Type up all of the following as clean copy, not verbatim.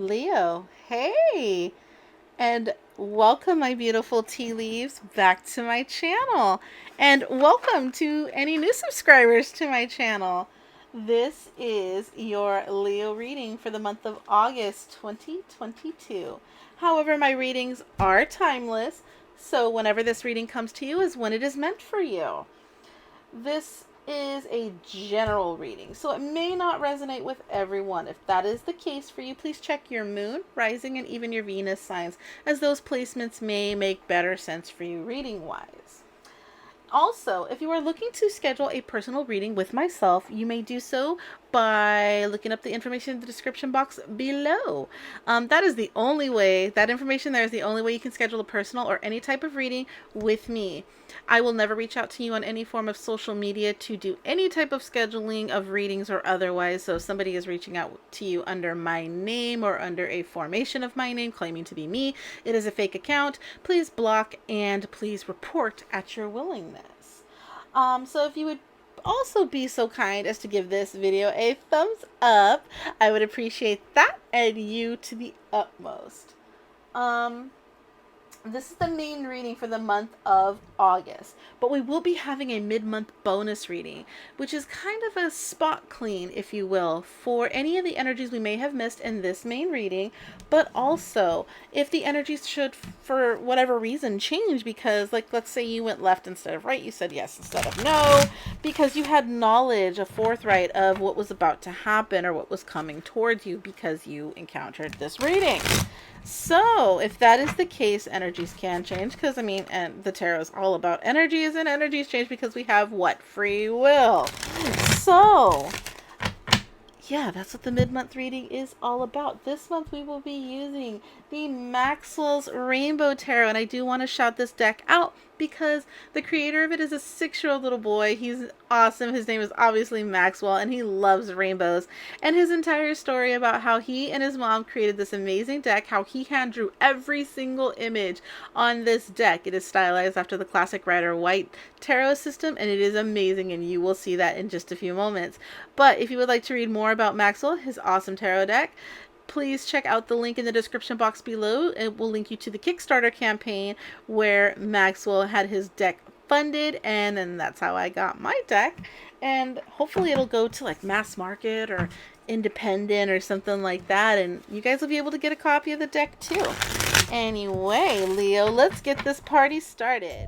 Leo, hey, and welcome, my beautiful tea leaves, back to my channel. And welcome to any new subscribers to my channel. This is your Leo reading for the month of August 2022. However, my readings are timeless, so whenever this reading comes to you is when it is meant for you. This is a general reading, so it may not resonate with everyone. If that is the case for you, please check your moon, rising, and even your Venus signs, as those placements may make better sense for you reading-wise. Also, if you are looking to schedule a personal reading with myself, you may do so by looking up the information in the description box below. That is the only way, that information there is the only way you can schedule a personal or any type of reading with me. I will never reach out to you on any form of social media to do any type of scheduling of readings or otherwise. So if somebody is reaching out to you under my name or under a formation of my name claiming to be me, it is a fake account. Please block and please report at your willingness. So if you would also be so kind as to give this video a thumbs up, I would appreciate that, and you to the utmost. This is the main reading for the month of August, but we will be having a mid-month bonus reading, which is kind of a spot clean, if you will, for any of the energies we may have missed in this main reading, but also if the energies should, for whatever reason, change because, like, let's say you went left instead of right, you said yes instead of no, because you had knowledge, a forthright of what was about to happen or what was coming towards you because you encountered this reading. So, if that is the case, energies can change because, and the tarot is all about energies, and energies change because we have what? Free will. So, yeah, that's what the mid-month reading is all about. This month we will be using the Maxwell's Rainbow Tarot, and I do want to shout this deck out because the creator of it is a 6-year-old little boy. He's awesome. His name is obviously Maxwell, and he loves rainbows. And his entire story about how he and his mom created this amazing deck, how he hand drew every single image on this deck. It is stylized after the classic Rider-Waite tarot system, and it is amazing, and you will see that in just a few moments. But if you would like to read more about Maxwell, his awesome tarot deck, please check out the link in the description box below. It will link you to the Kickstarter campaign where Maxwell had his deck funded, and then that's how I got my deck. And hopefully it'll go to like mass market or independent or something like that, and you guys will be able to get a copy of the deck too. Anyway, Leo, let's get this party started.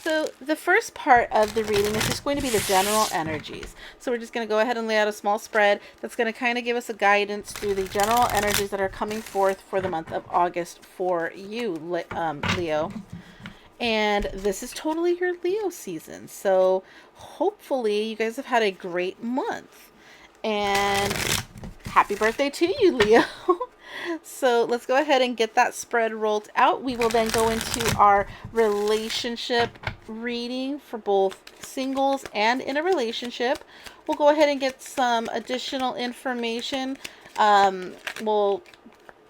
So the first part of the reading is just going to be the general energies. So we're just going to go ahead and lay out a small spread that's going to kind of give us a guidance through the general energies that are coming forth for the month of August for you, Leo. And this is totally your Leo season. So hopefully you guys have had a great month. And happy birthday to you, Leo. So let's go ahead and get that spread rolled out. We will then go into our relationship reading for both singles and in a relationship. We'll go ahead and get some additional information. We'll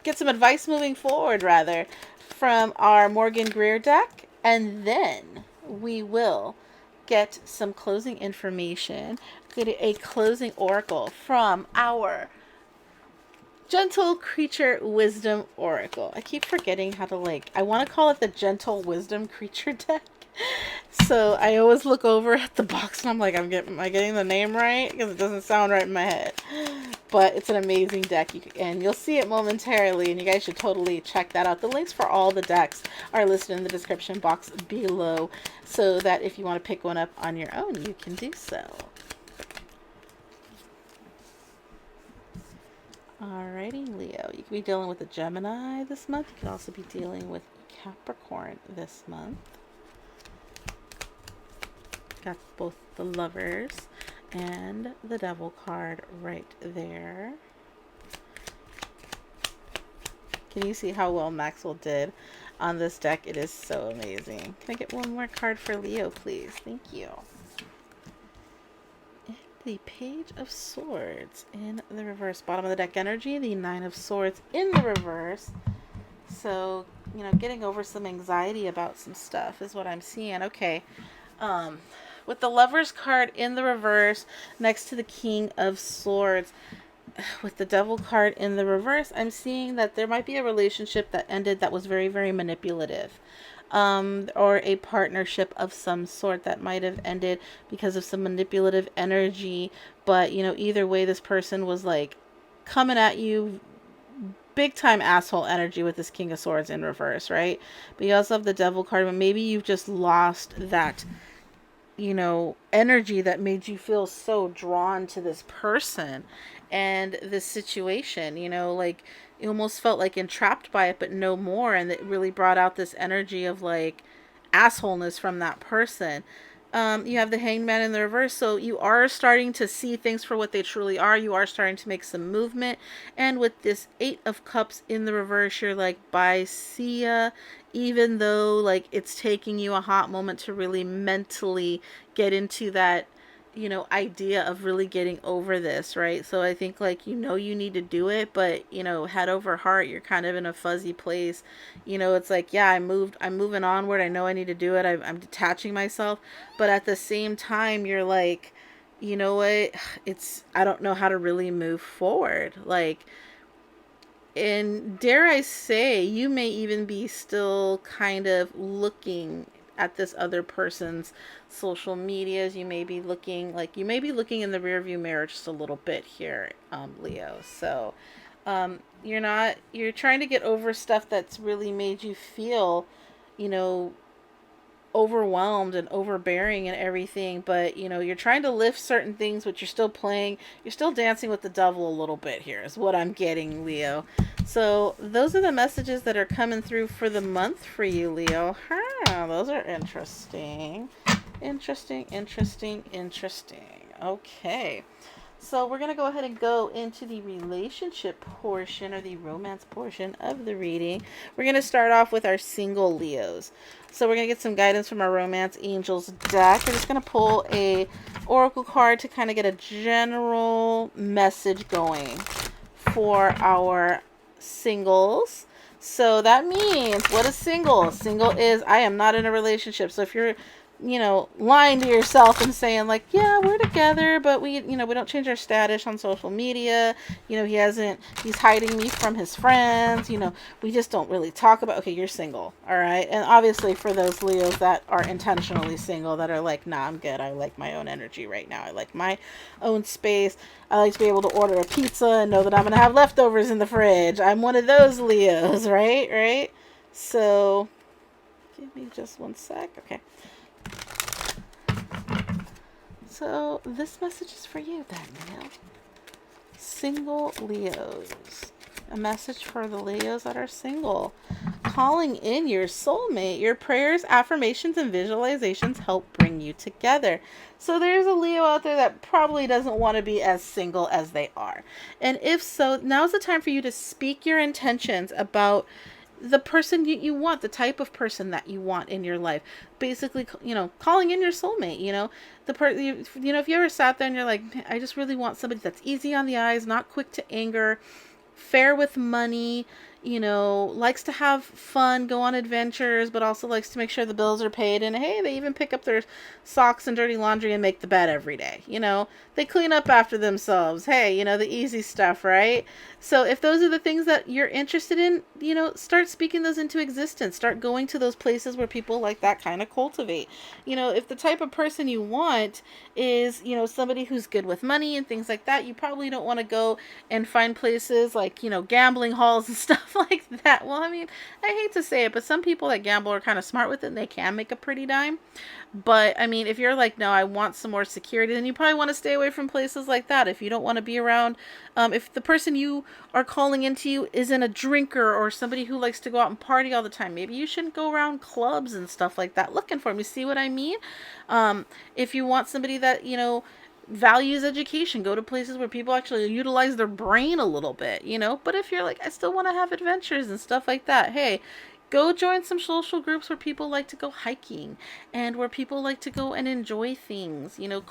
get some advice moving forward, rather, from our Morgan Greer deck. And then we will get some closing information, get a closing oracle from our Gentle Creature Wisdom Oracle. I keep forgetting how to I want to call it the Gentle Wisdom Creature deck. So I always look over at the box and I'm like, am I getting the name right? Because it doesn't sound right in my head. But it's an amazing deck, and you'll see it momentarily, and you guys should totally check that out. The links for all the decks are listed in the description box below, so that if you want to pick one up on your own, you can do so. Alrighty, Leo. You could be dealing with a Gemini this month. You could also be dealing with Capricorn this month. Got both the Lovers and the Devil card right there. Can you see how well Maxwell did on this deck? It is so amazing. Can I get one more card for Leo, please? Thank you. The Page of Swords in the reverse. Bottom of the deck energy, the Nine of Swords in the reverse. So, getting over some anxiety about some stuff is what I'm seeing. Okay. with the Lovers card in the reverse next to the King of Swords, with the Devil card in the reverse, I'm seeing that there might be a relationship that ended that was very, very manipulative. Or a partnership of some sort that might have ended because of some manipulative energy. But, you know, either way, this person was like coming at you big time asshole energy with this King of Swords in reverse, right? But you also have the Devil card, but maybe you've just lost that, you know, energy that made you feel so drawn to this person and this situation, you know, like you almost felt like entrapped by it, but no more. And it really brought out this energy of like assholeness from that person. You have the Hanged Man in the reverse, so you are starting to see things for what they truly are. You are starting to make some movement, and with this Eight of Cups in the reverse, you're like, bye, see ya. Even though like it's taking you a hot moment to really mentally get into that, you know, idea of really getting over this, right? So I think like, you know, you need to do it, but you know, head over heart, you're kind of in a fuzzy place. You know, it's like, yeah, I'm moving onward. I know I need to do it. I'm detaching myself, but at the same time, you're like, you know what? I don't know how to really move forward. Like, and dare I say, you may even be still kind of looking at this other person's social medias. You may be looking in the rearview mirror just a little bit here, Leo. So you're trying to get over stuff that's really made you feel, you know, overwhelmed and overbearing and everything, but you know, you're trying to lift certain things, but you're still dancing with the devil a little bit here is what I'm getting, Leo. So those are the messages that are coming through for the month for you, Leo. Those are interesting. Okay, so we're going to go ahead and go into the relationship portion or the romance portion of the reading. We're going to start off with our single Leos. So we're going to get some guidance from our Romance Angels deck. I'm just going to pull a oracle card to kind of get a general message going for our singles. So that means, what is single? Single is, I am not in a relationship. So if you're, you know, lying to yourself and saying like, yeah, we're together, but we don't change our status on social media. You know, he's hiding me from his friends. You know, we just don't really talk about, okay, you're single. All right. And obviously for those Leos that are intentionally single, that are like, nah, I'm good. I like my own energy right now. I like my own space. I like to be able to order a pizza and know that I'm going to have leftovers in the fridge. I'm one of those Leos, right? Right. So give me just one sec. Okay. So this message is for you then, Leo. Single Leos. A message for the Leos that are single. Calling in your soulmate. Your prayers, affirmations, and visualizations help bring you together. So there's a Leo out there that probably doesn't want to be as single as they are. And if so, now's the time for you to speak your intentions about the person you want, the type of person that you want in your life. Basically, you know, calling in your soulmate, you know, you know, if you ever sat there and you're like, I just really want somebody that's easy on the eyes, not quick to anger, fair with money, you know, likes to have fun, go on adventures, but also likes to make sure the bills are paid. And hey, they even pick up their socks and dirty laundry and make the bed every day. You know, they clean up after themselves. Hey, you know, the easy stuff, right? So if those are the things that you're interested in, you know, start speaking those into existence. Start going to those places where people like that kind of cultivate. You know, if the type of person you want is, you know, somebody who's good with money and things like that, you probably don't want to go and find places like, you know, gambling halls and stuff like that. Well, I mean, I hate to say it, but some people that gamble are kind of smart with it and they can make a pretty dime. But I mean, if you're like, no, I want some more security, then you probably want to stay away from places like that. If you don't want to be around, if the person you are calling into you isn't a drinker or somebody who likes to go out and party all the time, maybe you shouldn't go around clubs and stuff like that looking for them. You see what I mean? If you want somebody that, you know, values education, go to places where people actually utilize their brain a little bit, you know. But if you're like, I still want to have adventures and stuff like that, hey, go join some social groups where people like to go hiking and where people like to go and enjoy things, you know,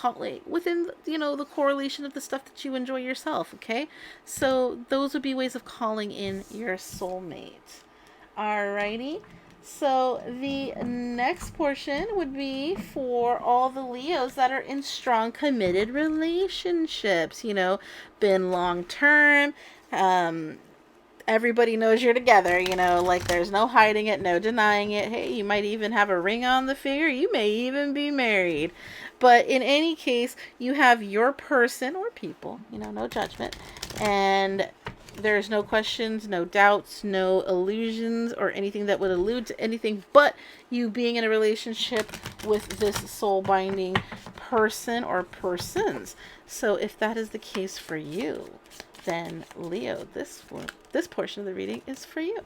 within, you know, the correlation of the stuff that you enjoy yourself. Okay, so those would be ways of calling in your soulmate. Alrighty. So the next portion would be for all the Leos that are in strong committed relationships, been long term. Everybody knows you're together, like there's no hiding it, no denying it. Hey, you might even have a ring on the finger. You may even be married. But in any case, you have your person or people, no judgment. And there's no questions, no doubts, no illusions, or anything that would allude to anything but you being in a relationship with this soul binding person or persons. So if that is the case for you, then Leo, this portion of the reading is for you.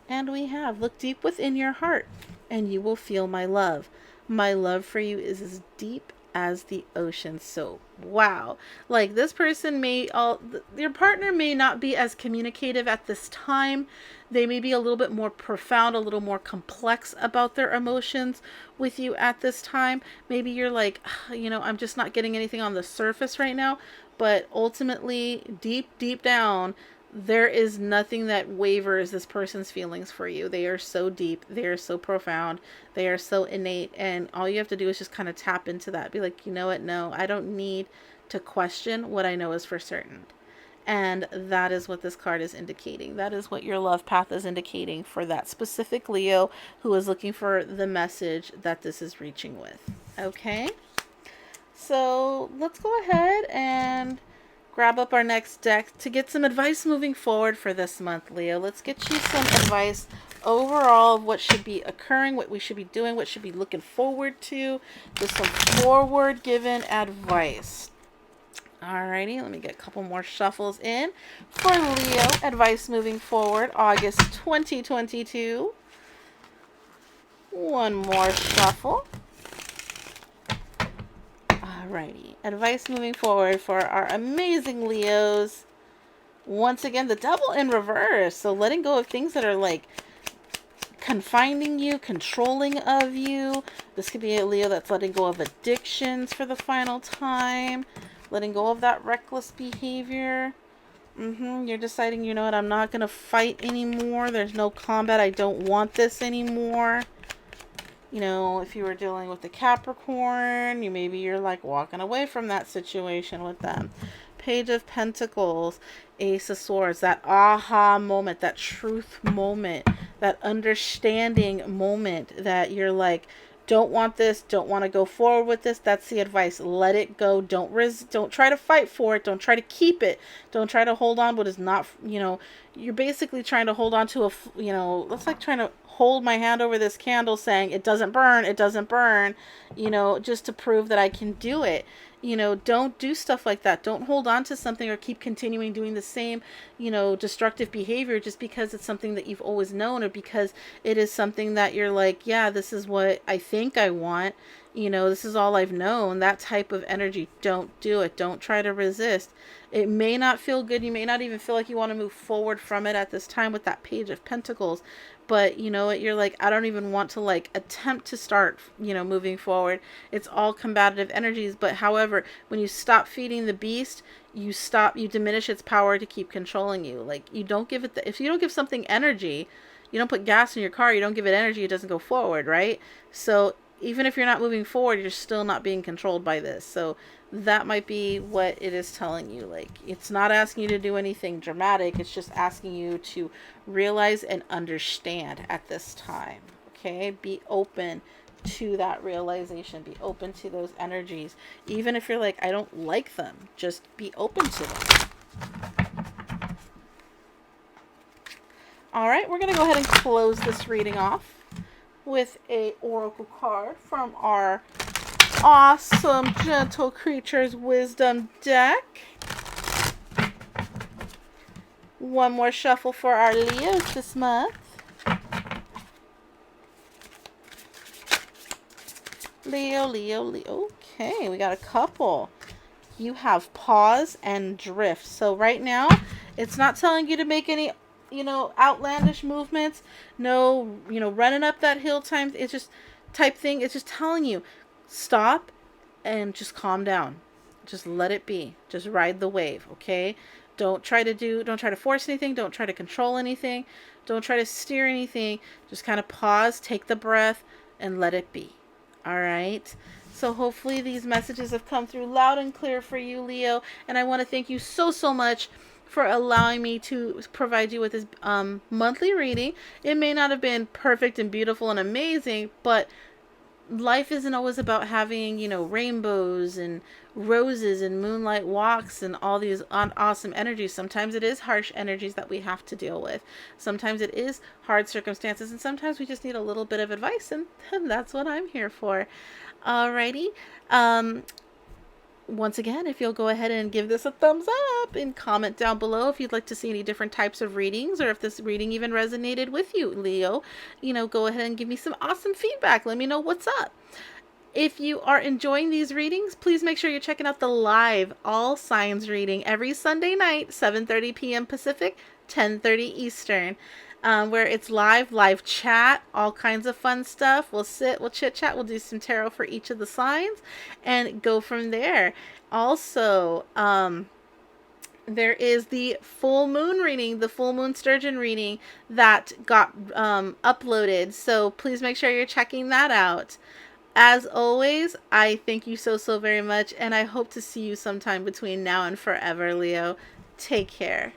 And we have, look deep within your heart and you will feel my love. My love for you is as deep as the ocean. So wow, like this person your partner may not be as communicative at this time. They may be a little bit more profound, a little more complex about their emotions with you at this time. Maybe you're like, I'm just not getting anything on the surface right now. But ultimately, deep down, there is nothing that wavers this person's feelings for you. They are so deep, they are so profound, they are so innate, and all you have to do is just kind of tap into that. Be like, you know what? No, I don't need to question what I know is for certain. And that is what this card is indicating. That is what your love path is indicating for that specific Leo who is looking for the message that this is reaching with. Okay? So let's go ahead and grab up our next deck to get some advice moving forward for this month, Leo. Let's get you some advice overall of what should be occurring, what we should be doing, what should be looking forward to. Just some forward given advice. Alrighty, let me get a couple more shuffles in for Leo. Advice moving forward, August 2022. One more shuffle. Alrighty, advice moving forward for our amazing Leos. Once again, the Devil in reverse. So letting go of things that are like confining you, controlling of you. This could be a Leo that's letting go of addictions for the final time. Letting go of that reckless behavior. You're deciding, you know what, I'm not going to fight anymore. There's no combat. I don't want this anymore. If you were dealing with the Capricorn, maybe you're like walking away from that situation with them. Page of Pentacles, Ace of Swords, that aha moment, that truth moment, that understanding moment that you're like, don't want this, don't want to go forward with this. That's the advice. Let it go. Don't try to fight for it. Don't try to keep it. Don't try to hold on what is not, you're basically trying to hold on to that's like trying to hold my hand over this candle saying it doesn't burn, just to prove that I can do it. Don't do stuff like that. Don't hold on to something or keep continuing doing the same, destructive behavior just because it's something that you've always known or because it is something that you're like, yeah, this is what I think I want. This is all I've known. That type of energy. Don't do it. Don't try to resist. It may not feel good. You may not even feel like you want to move forward from it at this time with that Page of Pentacles. But you know what? You're like, I don't even want to like attempt to start, moving forward. It's all combative energies. But however, when you stop feeding the beast, you diminish its power to keep controlling you. Like you don't give it, if you don't give something energy, you don't put gas in your car, you don't give it energy, it doesn't go forward, right? So even if you're not moving forward, you're still not being controlled by this. So that might be what it is telling you. Like, it's not asking you to do anything dramatic. It's just asking you to realize and understand at this time. Okay? Be open to that realization. Be open to those energies. Even if you're like, I don't like them, just be open to them. All right, we're going to go ahead and close this reading off with a oracle card from our awesome Gentle Creatures Wisdom deck. One more shuffle for our Leos this month. Leo, Leo, Leo. Okay, we got a couple. You have pause and drift. So right now, it's not telling you to make any outlandish movements. No, running up that hill time. It's just type thing. It's just telling you, stop and just calm down. Just let it be. Just ride the wave, okay? Don't try to force anything. Don't try to control anything. Don't try to steer anything. Just kind of pause, take the breath, and let it be. All right. So hopefully these messages have come through loud and clear for you, Leo. And I want to thank you so much for allowing me to provide you with this monthly reading. It may not have been perfect and beautiful and amazing, but life isn't always about having, rainbows and roses and moonlight walks and all these awesome energies. Sometimes it is harsh energies that we have to deal with. Sometimes it is hard circumstances, and sometimes we just need a little bit of advice, and that's what I'm here for. Alrighty. Once again, if you'll go ahead and give this a thumbs up and comment down below if you'd like to see any different types of readings, or if this reading even resonated with you, Leo, go ahead and give me some awesome feedback. Let me know what's up. If you are enjoying these readings, please make sure you're checking out the live all signs reading every Sunday night, 7:30 p.m. Pacific, 10:30 Eastern. Where it's live chat, all kinds of fun stuff. We'll chit chat, we'll do some tarot for each of the signs and go from there. Also, there is the full moon reading, the full moon sturgeon reading that got uploaded. So please make sure you're checking that out. As always, I thank you so very much, and I hope to see you sometime between now and forever, Leo. Take care.